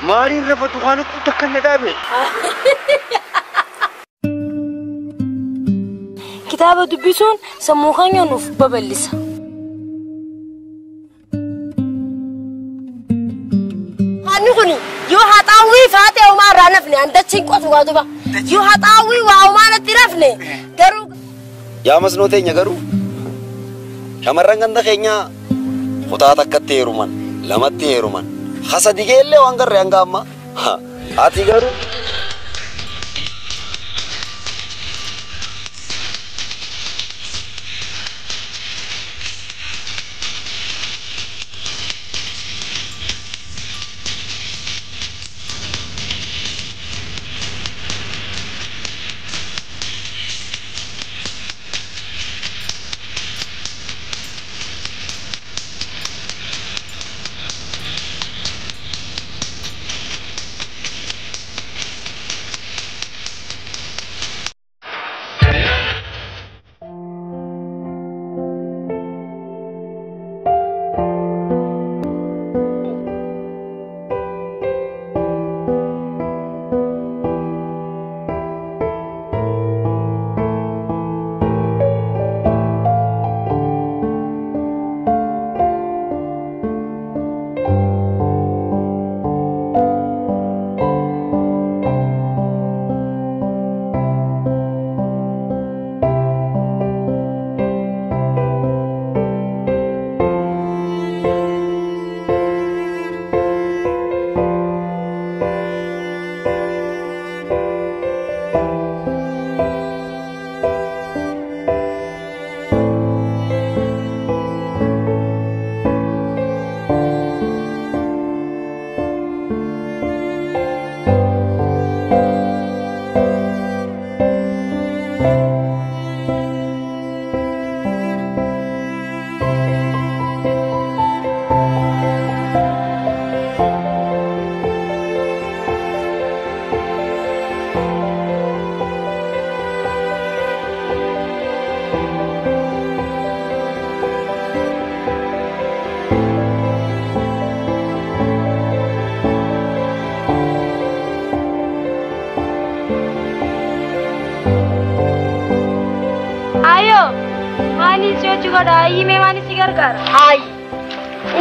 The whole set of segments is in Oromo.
مالي رفض خانك وتكلنا دابل كتابة دبيسون سموخان ينوف ببلسة هنقولي يو هتاوي فاتي وما رانفني عندك تنقص وادوبا يو هتاوي وما نترفني قرو يا مسنوتين يا قرو شمرن عندك خينيا خطاتك كتيرمان لما تيرمان خاصة ديكيل له وانغر ريانغاما هاتي قرو Ay, me mani sigar gar. Ay.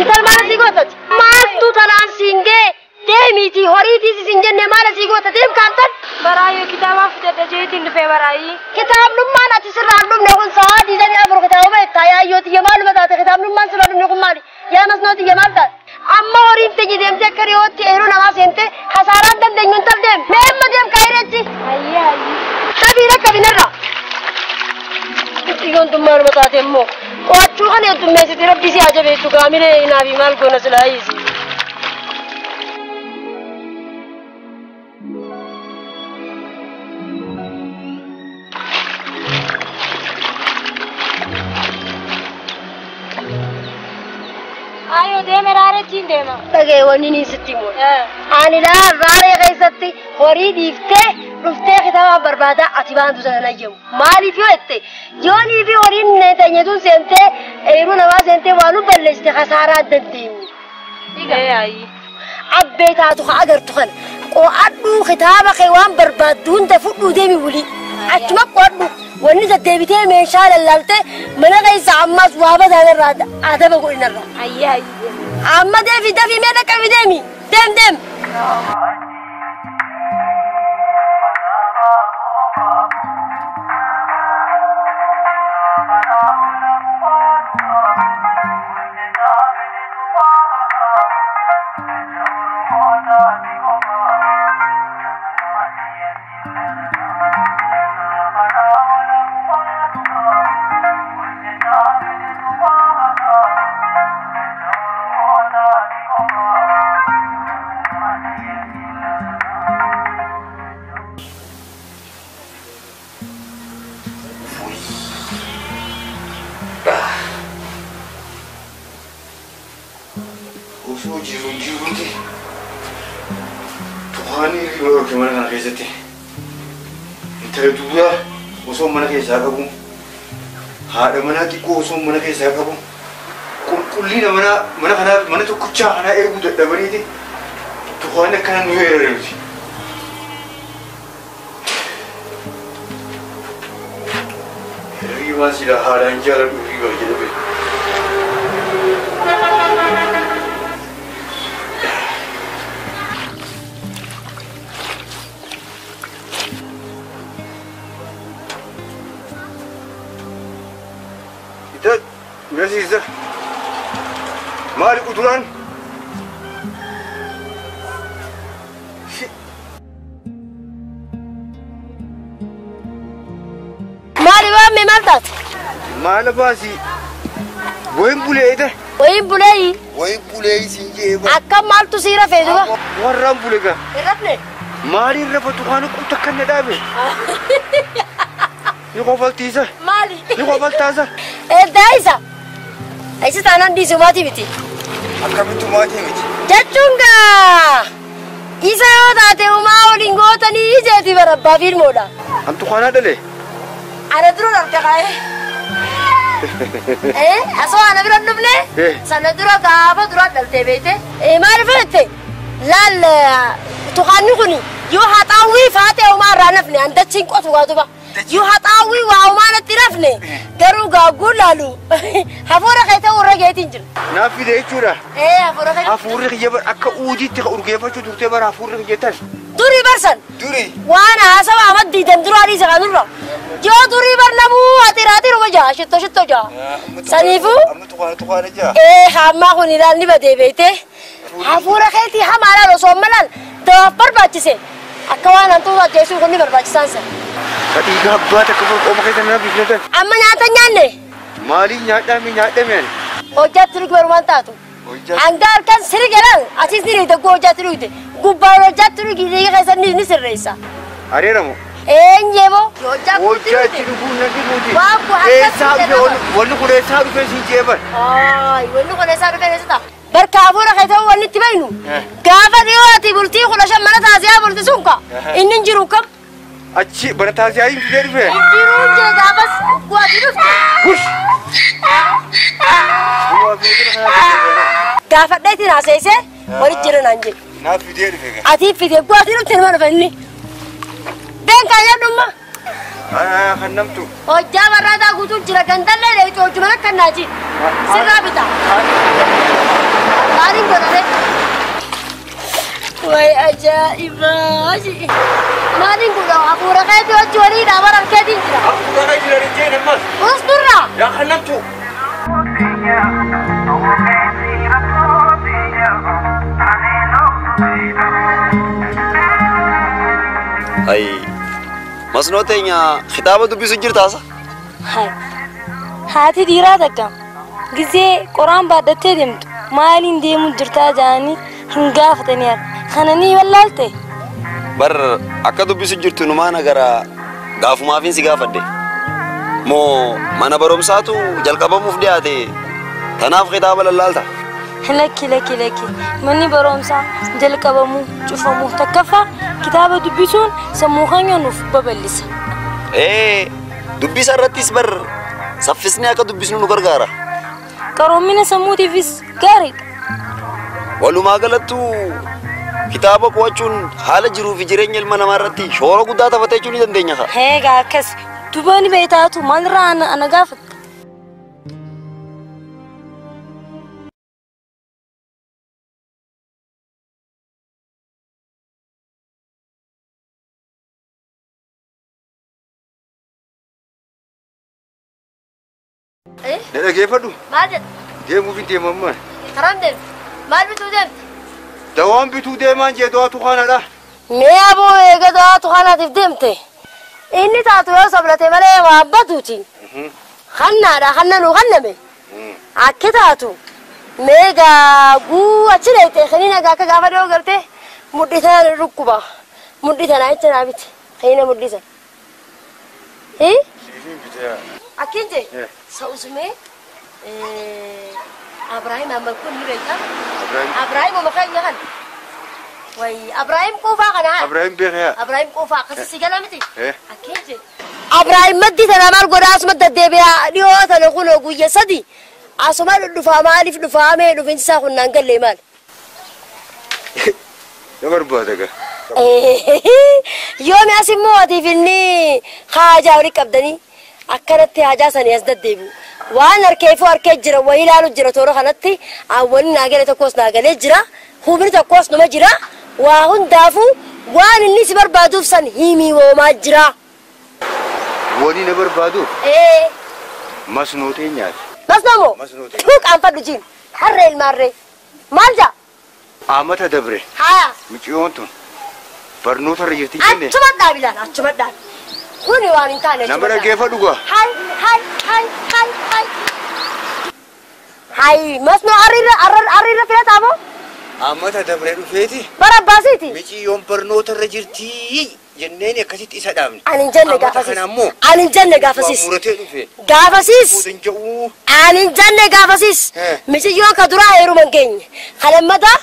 Intal mana sigotat. Mas tu tanan singe. Demiti horiti singe ne mana sigotat. Dem kantan. Barayo kitaba fudda jeetin fe barayi. Kitab numman ati sirrandum ne kun saadi jani abur kitaba be taya yoti yamal badata kitab numman sirrandum ne kun mali. Ya masnoti yamal da. Amma horin te jidem te karioti eru namas ente hasaran dan denyun tal dem. Memma dem kaireti. Ayya ayya. Tabira kabinara. Iyon tumar batate mo. Wachu ane tumme se rabbi si ajabe tu kamile nabi mal ko naslai si ayo de merare chinde ma tage wani ni sitti mo ani la rare gaisatti hori difte rufte khitaba barbada atibandu sana yeu mali fioette joni fi horin ne tanyetu sente eru na sente walu balleste khasara dantiu ay abeta tu khagar tu khan o adu khitaba khaywan barbadun da fudu demi wuli atma qadu wani da debite me shal lalte mana gaisa amma waba da rada adaba ko inara ay ay amma devi devi me da kavidemi dem jiruti tuhani riba kemana kana kezete interduya oso mana ke sakabu hada mana ki ko oso mana ke sakabu kullina mana kana to kucha ana egu da bariti تخوانا كان نوير ريما سيلا هاران جارب ريما جدبي إذا نزيزة مالك أدران مالي بامي مالتات مال باسي وين بولي ده وين بولاي وين بولي سنجيبا أكم مال تسيرة في دوبا ورام بوليكا الربني مالي رفتو خانو كنت كنا دابي يقبل تيزا مالي يقبل تازا دايسا أيسا تانا دي سماتي بتي أكمل توماتي ميت جاتشونغا إيسا يودا وما ولينغو تاني إيجاتي بربا في المولا أنتو خانا دلي أنا درو نرتقاي إيه أسوا أنا برا نبلة سنة درو كابا درو دلتي بيته إيه ما عرفت لا تخاني خني يو هتاوي فاتي وما رانفني عند تشينكو توغادوبا يو هتاوي وما نترفني درو غاغو لالو هفورا خيتا ورا جيتينجل نافي ده إيشورا إيه هفورا خيتا هفوري خيجبر أكا أودي تك أورجيفا شو دكتور بر هفوري خيجتان دوري برسن دوري وانا هسوا عمد دي دم دراري سكانورا جو دوري برنامو هتيراتي روجا شتو جا سنيفو أم تخانا جا إيه حما خوني لاني بدي بيته هفورا خيتي حمالا لو سوملال دافر باچسه أكوان أنتو جيسو خوني برباچسانسا كتيجا بات أكبر أم خيتا نبي بلدان أما نياتا نياني مالي نياتا مين hojjaa turu gbarumaan taatu hangaar kan sirri galan asis ni reeta hojjaa turu ite gubbaan hojjaa turu giidee keessa ni sirreessa areeramu eenyeebo hojjaa turu kun nadi muti waan ku eessaa wanni kun eessaa dhufee siin jeeban wanni kun eessaa dhufee eessata barkaafuudha keessa wanni itti baynu gaafa dhiyooti bultii kudha shan mana taasisaa bulti sunka inni hin jiru kam achi bara taasisaa hin fidee dhufee jiruun jira gaafas guwaati dhufte kush gaafadheetti naaseese walitti jiran aan jedhu naaf fidee dhufe ati fidee guwaati dhufte nama dhufanni beenkaa jedhumma kan namtu hojjaa barraataa guutuu jira gandallee dheetu hojjumana kannaaji sirraa bita maaliin godhate way ajaa'ibaaji maaliin godha hafuura keetii hojii walii dhaabar harkeetiin jira hafuura keetii jira jee nammas usturraa yaa kan namtu Ay, masnoo teenya kitaaba dubbisu jirtaasa? Hai, haati dhiiraa takka gizee qoraan baadhattee deemtu maaliin deemuu jirtaa jedhanii hin gaafatanii kana ni wallaalte? Bar akka dubbisu jirtu numaana gara gaafumaafin si gaafadhe. Moo mana barumsaatu jalqabamuuf dhiyaate tanaaf kitaaba lallaalta? Lakki manni barumsaa jalqabamuu cufamuu takkaffaa kitaaba dubbisuun sammuu keenya nuuf babal'isa. Dubbisa irrattis bar saffisnee akka dubbisnu nu gargaara. Qaroomina sammuutiifis gaariidha. Walumaa galattuu kitaaba qo'achuun haala jiruu fi jireenya ilma namaa irratti shoora guddaa taphatachuu ni dandeenya. Heegaa akkas dubbani beektaatu maalirraa ana gaafata? Nada geeffadhu. Maal jedhu? Deemuuf hin deemamman. Karam deemte? Maal bituu deemte? Dawaan bituu deemaan jee dawatu kanadha. Mee aboo eega dawatu kanaatiif deemte? Inni taatu yoo sablate malee waa abbatuuti. Hannaadha hannanuu hanname. Akka taatu meegaa guu achi leete kaniina akka gaafa dhiyoo gartee mudhisan rukkuba. Mudhisan acha naa biti. Kaniina mudhisan. Akkinje sausme Abraham amal kun yureka Abraham makan yakan way Abraham kofa kana Abraham beekaya Abraham kofa kasi galamti akkinje Abraham maddi tanamal godaas madda deebiya dhiyo tan kuno guyya sadi asuma dhufa maalif dhufa me dhufin sa kunnan galle mal بربادك يوم اسمو ودي فيني حاجه اوريك ابدني اكرت حاجه سني ازدد ديبو وانا كيف اركي جرا ويلالو جرا تورو خنتي اول ناغله تكوس ناغله جرا خوبن تكوس نما جرا واهن دافو وان الناس بربادو سن هيمي وما جرا وني نبربادو مسنوتين يا مسنومو توك ام فدجين حر المره مالجا امته دبره ها مچيونتون برنوت رجتي كنه اچمت دابيلان اچمت داب كوني وان انت نمبر كيف دغوا هاي هاي هاي هاي هاي هاي مسنو ارير فيت ابو امته دبره رفيتي برباسيتي مچيون برنوت رجتي جنيني كسيت اسدامني ان جنة غافسيس ان جنة غافسيس مورتي دفي غافسيس ودنجو ان جنة غافسيس مچيون كدرا هيرو منگين خلمدا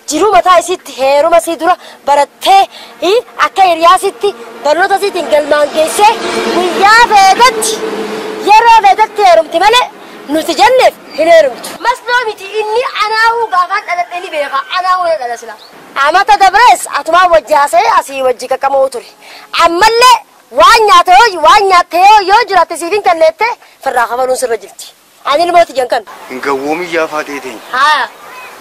جيرو متا سيت هيرو مسيدرا برته اي اكا رياسيتي برنوتا سيت انگلمانگيسه ويا فدت يرا فدت هيرمتي مله نتجنف هنيرمت مسلومتي اني انا هو غافان دلتني بيغا انا هو دلسلا اما تدبرس اتما وجاسه اسي وجك كموتري عمله وانياتو يجرات سيفين كنته فراخبلون سرجلتي اني الموت جنكن انغومي يا فاتيتين ها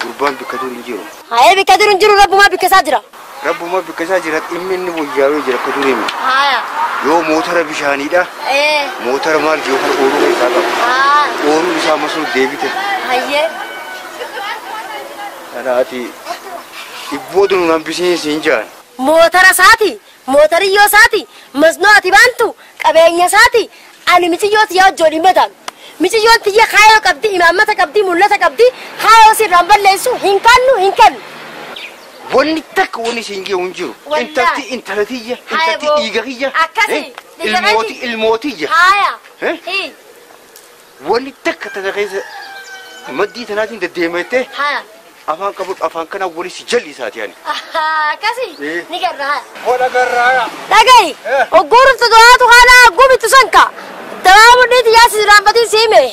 قربان بكدور انجيرو هاي بكدور انجيرو رب ما بكساجرا رب ما بكساجرا امن وياو جرا كدوريم ها يو موتر بشانيدا موتر مال جوهر اورو حساب اورو بشا مسو ديبيت هاي انا اتي يبودن نمبسين سينجان موتر ساتي موتر يو ساتي مزنوتي بانتو قبينيا ساتي اني متيوت يا جولي مدان متيوت يا خايو قبدي امامته قبدي مولته قبدي خايو سي رامبلسو هينكن ونتك وني سينجي ونجرو انتي انتلتيه انتي ايغريه اكاسي الموتيه هايا ايه ونتك تدغيز مدي تناتين دديمته ها افان قبل افان كنا ولي سجل سات يعني كاسي نيغرها ولا غرايا دغاي وغورف تدواتو خانا غوبي تسنكا دراو ديت ياس رامبتي سيمه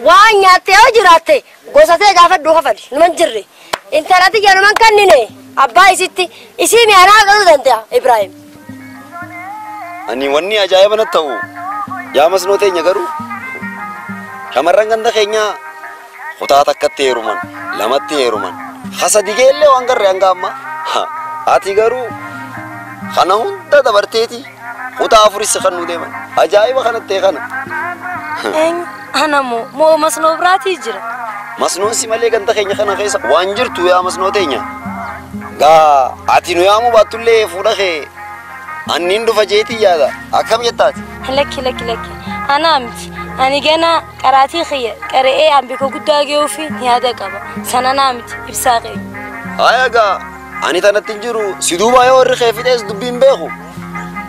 وانيا تيوجراتي غوساتي غافد دوخفل نمنجري انت راتي جرمان كنني اباي سيتي اسمي انا قالو دنتيا ابراهيم اني وني اجايب نتو يا مسنوتي نغرو شمرن غند خينيا خطا تكتيرمن لمتيرمن خسديجيله وانغر يانغاما اتي غرو خنون دبرتيتي خطا فريس خنو ديما اجايب خنتي خنا ان انا مو مسنو براتي جرا مسنو سيمالي غند خينيا خنا خيس وانجرتو يا مسنوتينيا غا اتينو يامو باتولي فودخي انين دو فجيتي يادا اكم يتات لك انا امتي أنا جانا كراتي خير كرئي عم بيكو قداقي في هذا كبا سنة نامت إبساقي هاي أجا أنا تنتجرو سيدوبا يا ورخي في داس دبين بيخو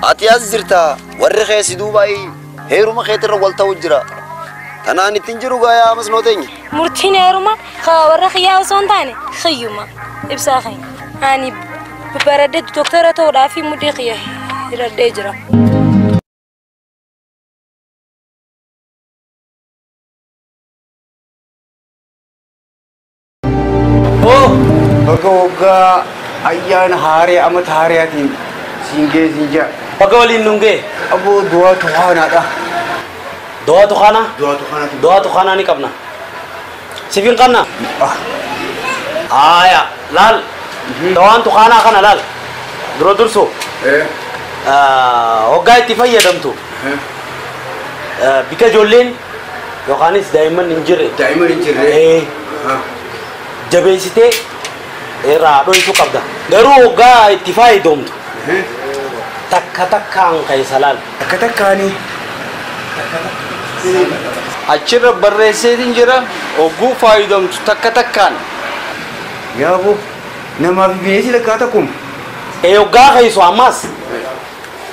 أتياز زرتا ورخي سيدوبا هيرو ما خيتر والتا وجرا أنا نتنجرو جايا مسنوتيني مرتين هيروما خا ورخي يا وصون تاني خيوما إبساقي أنا ببردد دكتورة تودا في مدقية ردجرا بقى أيان هاري أمت هارياتين سينجي سينجا بقولي نونجي أبو دوا تخانا ده دوا تخانا ني كبنا سيفين كنا آية لال دوان تخانا كنا لال درو درسو وقاي تفايا دمتو بيكا جولين يوخانيس دائما ننجري جبيسيتي era do itu kabda garu ga ittifai domtu takkan kai salal takani achira barrese dinjira ogu faidom takkan ya bu nama bibisi lekatakum ga kaisu amas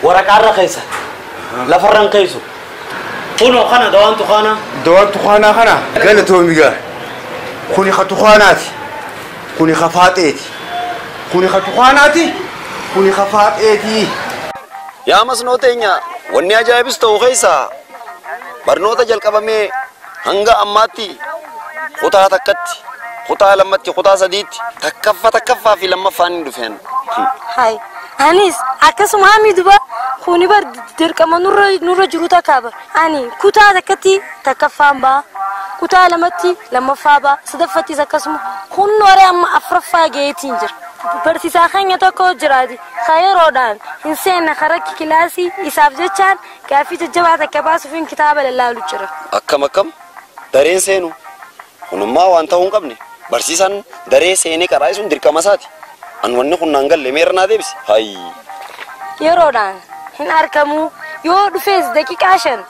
warakara kaisa la farran kaisu kuno khana dawan tu khana khana gala to miga kuni khatu khanati كوني خفاتيتي كوني خفاتيتي يا مسنوتينيا وني اجايبس تو خيسا برنوتا جل قبمي هنگا اماتي خطا تكت خطا لمتي خطا سديت تكفى في لما فاني دفن هاي أنيس أكسم هامي دبا خوني بر دركما نور جروتا كابر أني كوتا تكتي تكفام با كوتا لمتي لما فابا صدفتي زكسم خون نوري أما أفرفا جيتينجر برسيسا خانيا تكو جرادي خير ودان إنسان خرج كلاسي يساب جتان كافي تجمع تكباس فين كتاب الله لجرا أكم درين سينو ونما وانتا هون قبني برسيسان درين سيني كرايسون دركما ساتي أنواني خون نانجل لميرنا ديبس هاي يرودان هن أركمو يو دفيز دقيقة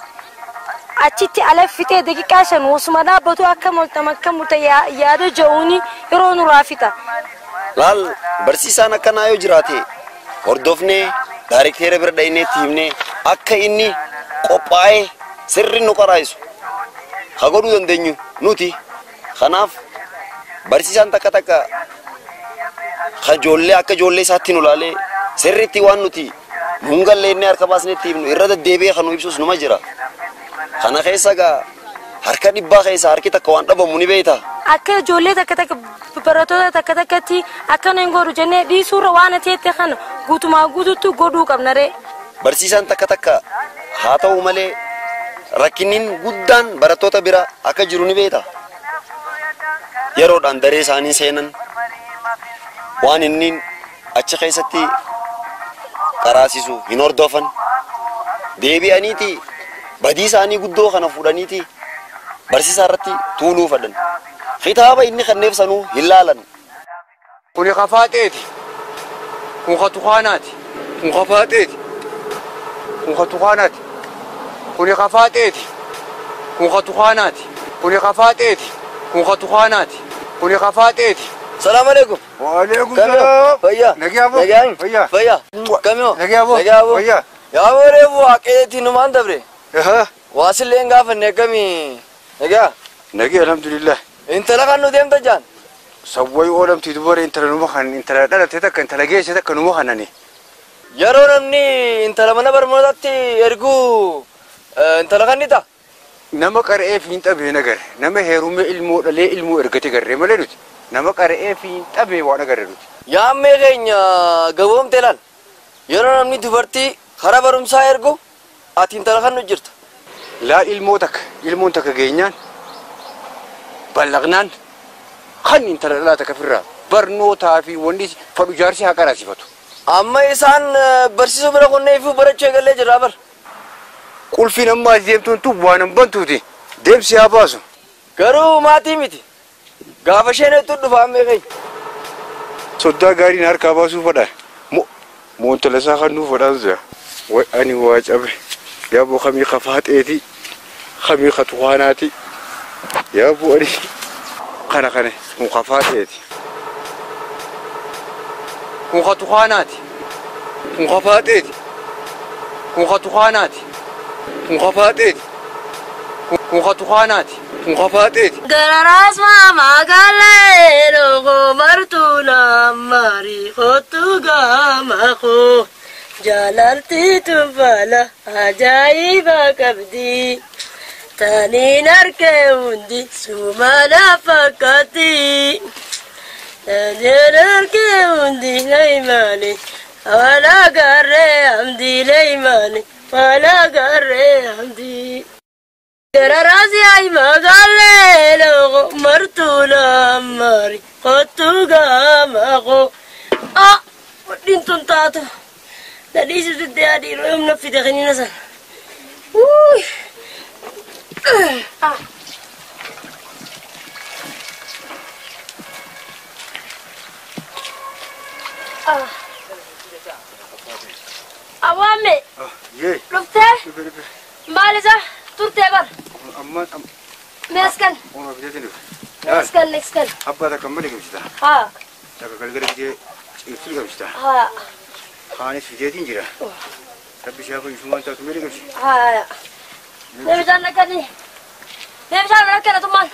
أتيتي على فتاة دقيقة وسمدا بتو أكمل تمكمل يا جوني يرون رافتا لال برسيسان أكنا يو جراتي هردوفني دايركتير بردايني تيمني أكا إني قبائي سرّي نقرايسو خغورو دندنيو نوتي خناف برسيسان تكا خجولي أكا جولي ساتي نولالي سرّي تيوان نوتي نونغال ليني أركباسني تيمنو إرادة ديبي خانو يبسوس نما جرا خانا خيساقا harka dhibba keessa harki takka waan dhabamu ni beeyta akka ijoollee takka barattoota takkatti akka nan godhu jennee dhiisuurra waan ta'etti kana guutumaa guutuutti godhuu qabna ree barsiisaan takka haa ta'u malee rakkiniin guddaan barattoota bira akka jiru ni beeyta yeroodhaan daree isaanii seenan waan inni achi keessatti qaraasisu hin hordofan deebi'aniiti badii isaanii guddoo kana fuudhaniiti برسيسا رتي تولو فدن خطابة إني خنيف سنو هلالن كوني خفاتيتي كون خطوخاناتي كون خفاتيتي كون خطوخاناتي كوني خفاتيتي كون خطوخاناتي كوني خفاتيتي كون خطوخاناتي كوني خفاتيتي السلام عليكم وعليكم السلام فيا نجيابو فيا كميو نجيابو فيا يا وريبو أكيدتي نمان دبري ها واصل لينغا فنكمي نجي الحمد لله انت لقى انه ديم تجان سوي اولم تدبر انت نمخن انت لا تتك انت لقيت تك نمخنني يرونني انت لما برمودتي ارجو انت لقى نيتا نما قرئ في انت بينغر نما هيروم علمو لي علمو ارغتي غري ملدوت نما قرئ في انت بي وانا غردوت يا ميغنيا غوم تلال يرونني دبرتي خرابرم سايرغو اتين تلخن نجرت لا علمو تك جينان بلغنان خن انت لا تكفر برنوتا في وندي فدجارسي حقرا صفته اما انسان برسيسو برا كوني في برچه گله جرابر قول في نما زيمتون تو وانم بنتوتي ديم سياباسو غرو ماتي ميتي غافشينه تو دفامي گي صدا غاري نار كاباسو فدا مو انت لسا خنو فدا واني واجب يا ابو خمي خفات ايتي خمي خطواناتي يا ابو علي قنا مخافاتي مخاطخاناتي مخافاتي مخاطخاناتي مخافاتي مخاطخاناتي مخافاتي غراس ما قالوا مرتونا ماري خطوغا ماخو جلالتي تفالا عجائب كبدي تاني نركوندي سومانا فكاتي تاني نركوندي ليماني ولا قري عمدي ليماني ولا قري عمدي راسي اي ما قال لو مرتونا ماري خطوغا ماخو ودين تاتو ليش تدي روم نفي دخني نسا أوامي رفته مالزة ترتبر مسكن مسكن أبغى أكمل كمشتا ها تكمل كده يفيل كمشتا ها خانة في جدين جرا ربي شافه يشوفون تكمل كمشتا ها نبيجان نكني نبيجان نكني تومان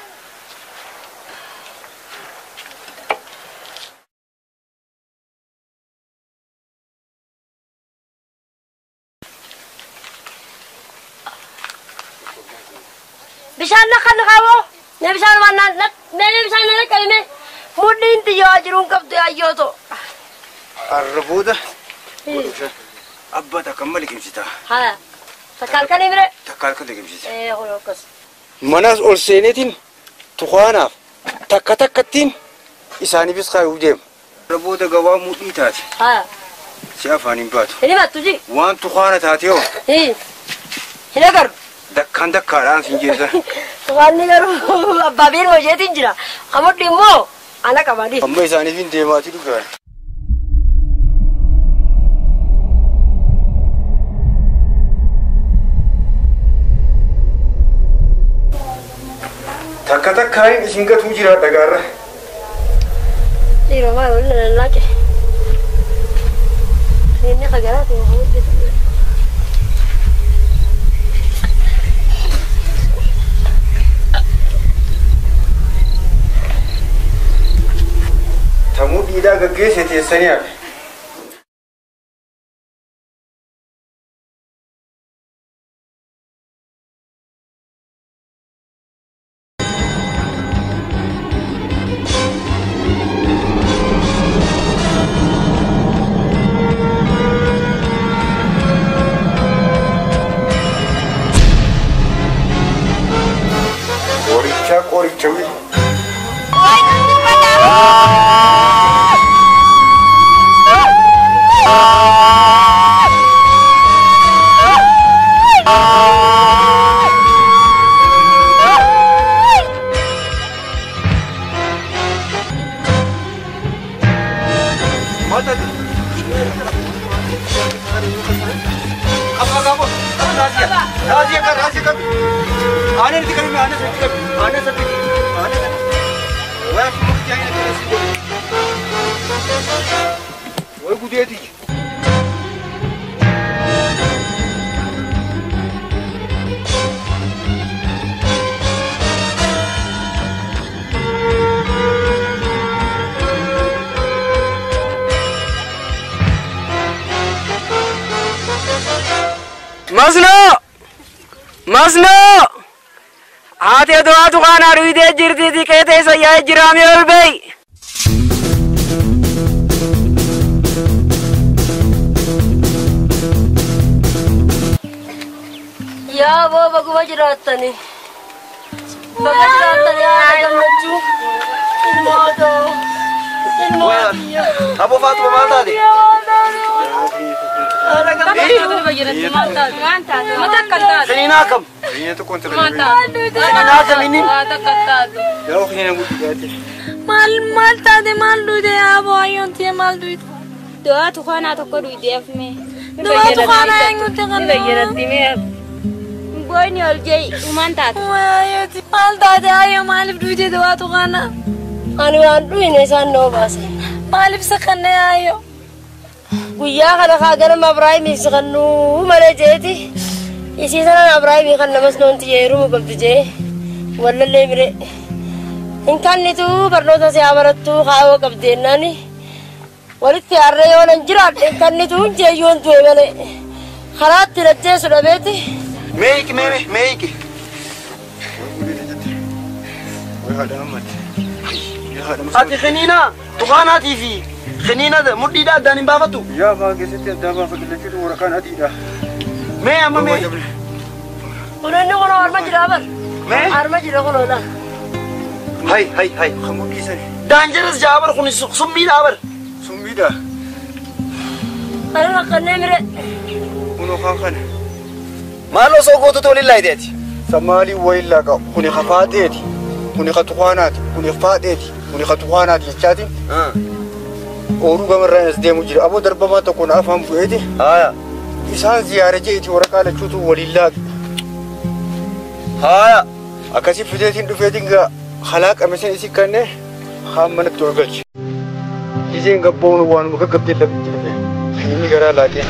بشان نخل نخاوه نبشان ما نات نبشان نات كلمة مودين تياجرون كبد أيوتو الربودة أبا تكمل كمسيتا ها تكال كلمة تكال كمسيتا إيه هو كس مناس أرسينتين تخوانا تكتين إساني بس خايف جيم الربودة جواب موديتات ها شافاني باتو هني ما تجي وان تخوانا تاتيو إيه هنا كر دكان دكان سنجيزا واني كرو بابين وجه تنجرا خمر ديمو أنا كمادي أما إساني فين ديماتي دوكان تكتين إسنجا توجيرا دكارة إيه ما ولا لا كه ini kagak tuh tamu tidak gages itu senior Cewek. Mata di. Apa kamu? Rahasia kan? Aneh di kami, aneh di kami, aneh di kami. Wah, jangan ada sih. Wah, gede ti. Masno! Ate doa tukana ruide jirti di kete saya jirami olbei. Ya wo bagu bajrata ni. Bajrata ya adam maju. Ilmodo. Abu Fatima mana tadi? Kanina kam? Ini tuh kontra. Kanina kam ini? Ya aku ini nunggu berarti. mal tadi mal duit abo ayon tiap mal duit. Doa tuh kan atau kau duit me. Doa tuh kan yang ngutang kan. Boy ni oljay umantat. Ayo ti mal tadi ayo malif duit doa tuh kan. Anu ini sana bahasa. Malif sekarang ayo. Guyyaa kana kaagana Ibrahim isqannu mala jeeti isiisana Ibrahim kan namas noonti yeeru qabdi jee wallalee bire inkannitu barnoota si abarattu kaawo qabdeennani walitti harree yoo nan jiraadhe inkannitu jeeyyoon du'e malee karaatti lajjeessu dhabeeti. Meeki. Ati kanina tukaana TV. Kanina da muddi da danin bafatu. Ya ba ke sai da ba fa da kido warakan adi da. Me amma me. Unanni kono arma jira bar. Me arma jira kono da. Hai. Khamudi sani. Dangerous jabar kuni sumbi da bar. Sumbi da. Ana kanne mire. Uno kan. Malo so goto to lillahi deti. Samali wayla ka kuni khafateti. Kuni khatwanati, kuni fateti, kuni khatwanati chati. Oru gamarra asdemu jira abo darbama to kuna afam bueti. Haya. Isan ziyare je iti warakala chutu walillah. Haya. Akasi fidetin dufetin ga halak amesen isi kanne hamman torgalchi. Isin ga bonu wan muka gabde labti. Ini gara lati.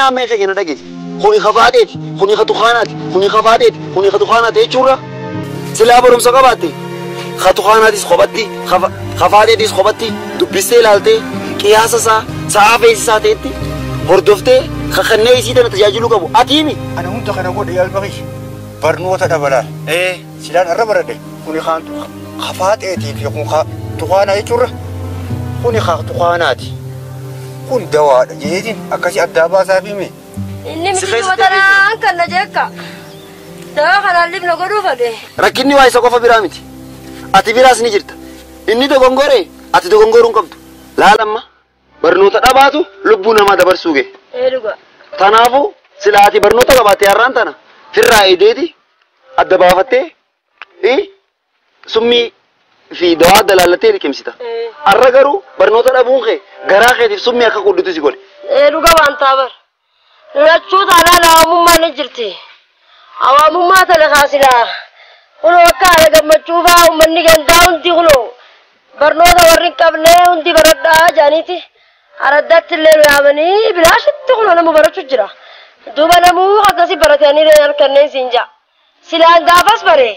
amee keenya dhageesse. Kuni khafaateeti, kuni khatuqaanaati, kuni khafaateeti, kuni khatuqaanaati jechuudha. Silaa barumsa qabaatte khatuqaanaatis qobatti, khafaateetis qobatti dubbistee ilaaltee qiyaasa sa'a feesisaa ta'etti hordoftee kakannee isii tana tajaajiluu qabu. Atiimi. Ana hunda kana godhe yaalbaqi barnoota dabalaa. Silaan irra baradhe kuni khafaateetii fi kun tuqaanaa jechuudha. Kuni khatuqaanaati. Kun dawaadha jeetiin akkasii addaa baasaa fi mee. Inni miti watanaan kan na jeekka. Dawaa kanaan libna godhuu fadhe. Rakkinni waa isa qofa biraa miti. Ati biraas ni jirta. Inni dogongoree ati dogongoruu hin qabdu. Laalamma barnoota dhabaatu lubbuu namaa dabarsuu ga'e. Dhuga. Kanaafuu sila ati barnoota qabaatte har'aan tana firraa eedeeti adda baafattee summii fi dawaa adda laallattee liqimsita. Har'a garuu barnoota dhabuun kee garaa keetiif summii akka quddutu si godhe. Dhuga waan taabar. Lachuu taanaan hawaamummaa ni jirti. Hawaamummaa tana kaasilaa. Kunoo akka haala gammachuu fa'aa uummanni gandaa hundi kunoo barnoota warri hin qabne hundi baradhaa jaaniiti. Araddaatti illee nu yaamanii bilaashitti kunoo nama barachuu jira. Duuba namuu akkasii baratanii halkanneen siin ja'a. Silaan gaafas bare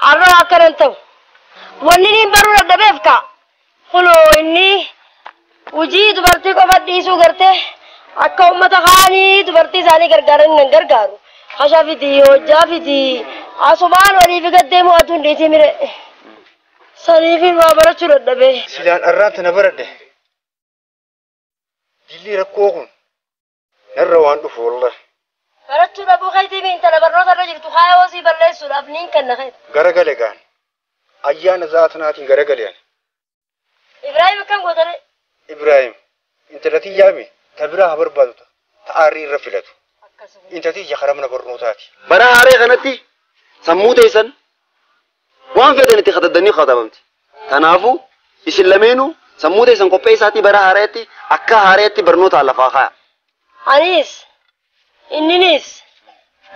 har'a akkanan ta'u. Wanni niin baruu dadhabeef ka'a. Kunoo inni hojii dubartii qofa dhiisuu gartee akka uummata kaanii dubartii isaanii gargaaran hin gargaaru. Hasha fiti, hojjaa fiti, asumaan waliif gaddeemu aduun dhiitii mire. Saniifin waa barachuu dadhabee. Silaan arraan tana baradhe. Dilli rakkoo kun narra waan dhufu wallahi. Barachuu dhabuu keetii intala barnoota irra jirtu haaya hoosii balleessuudhaaf niin kenna keeti. Garagale gaan. Ayyaana zaatanaatiin garagaleen. Ibrahim akkam gootane? Ibrahim intalatii yaame ta biraa haa barbaadu ta'aarii irra filatu. Intatii jakaramna barnootaati. Bara haaree kanatti sammuu teessan waan fedhan itti kataddanii katabamti. Kanaafuu isin lameenuu sammuu teessan qophee isaatii bara haareetti akka haareetti barnootaan lafaa kaa'a. Anis inninis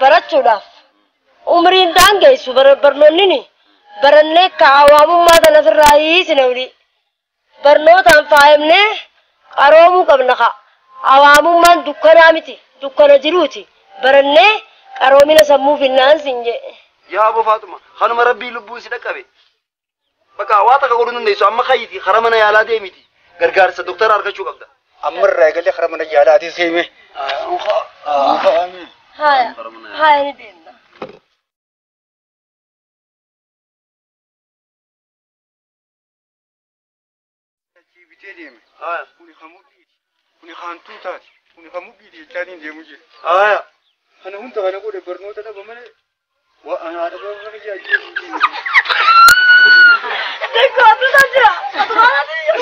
barachuudhaaf umriin daangeessu barnoonni barannee kaawwamummaa tana sirraa hiisine wali barnootaan faayamnee qaroomuu qabna kaa. Hawaamummaan dukkanaa miti. Dukkana jiruuti barannee qaroomina sammuu finnaan siin jedhe. Yaa Aboo Faatuma kanuma rabbii lubbuu si dhaqqabe. Bakka waa takka godhuu dandeessu amma kayyiti karaa mana yaalaa deemiti gargaarsa doktara argachuu qabda. Amma irraa eegalee karaa mana yaalaatii seeme. Haaya ni deemna. Bitee deeme. Kuni hamuudhiiti. Kuni haantuu taati. Kuni hamuudhiiti jechaatiin deemu jira. Kana hunda kana godhe barnoota dhaba malee waan haadha mana jaajiru. Dekko abduu jira. Atumaana jira.